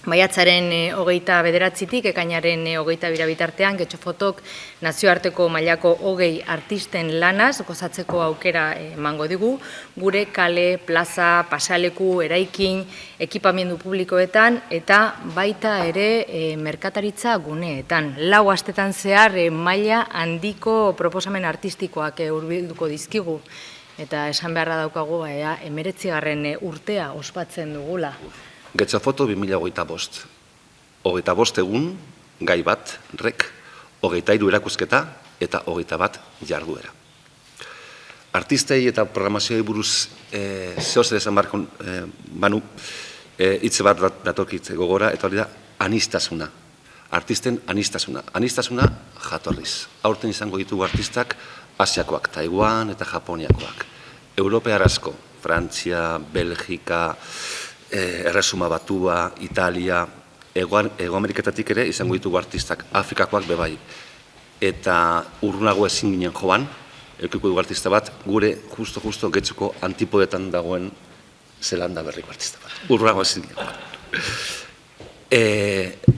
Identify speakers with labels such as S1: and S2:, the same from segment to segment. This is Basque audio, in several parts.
S1: Maiatzaren 29-tik ekainaren 22 bitartean, Getxofotok nazioarteko mailako 20 artisten lanaz gozatzeko aukera emango digu, gure kale, plaza, pasaleku, eraikin, ekipamendu publikoetan eta baita ere merkataritza guneetan. 4 astetan zehar maila handiko proposamen artistikoak hurbilduko dizkigu eta esan beharra daukagu 19. urtea ospatzen dugula.
S2: Getxofoto 2025. 25 egun, gai bat, rek, 23 erakusketa eta 21 jarduera. Artistei eta programazioei buruz zehoz ere esan barkon banu, hitz bat datokit gogora, eta hori da anistasuna. Artisten anistasuna. Anistasuna jatorriz. Aurten izango ditugu artistak Asiakoak, Taiwan eta Japoniakoak. Europear asko, Frantzia, Belgika, Erresuma Batua, Italia, Ego Ameriketatik ere izango ditugu artistak, Afrikakoak bebai. Eta urrunago ezin ginen joan, eukiko dugu artista bat, gure justo Getxoko antipodetan dagoen Zelanda berriko artista bat. Urrunago ezin ginen joan.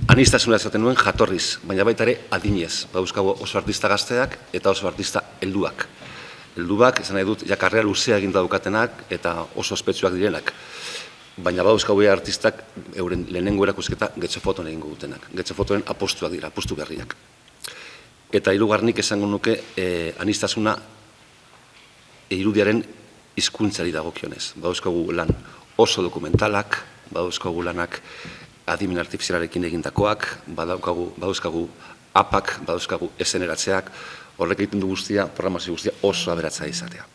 S2: Anistasuna esaten nuen jatorriz, baina baita ere adinez. Bauzkago oso artista gazteak eta oso artista helduak. Helduak, esan nahi dut, karrera luzea egin daukatenak eta oso ospetsuak direnak. Baina bauzkago artistak euren lehenengo erakusketa Getxofoton egingo dutenak. Getxofotoen apostuak dira, apostu berriak. Eta hirugarrenik esango nuke anistasuna irudiaren hizkuntzari dagokionez. Bauzkagu lan oso dokumentalak, bauzkagu lanak adimen artifizialarekin egindakoak, bauzkagu apak, bauzkagu eseneratzeak, horrek egiten du guztia, programazio guztia oso aberatza izatea.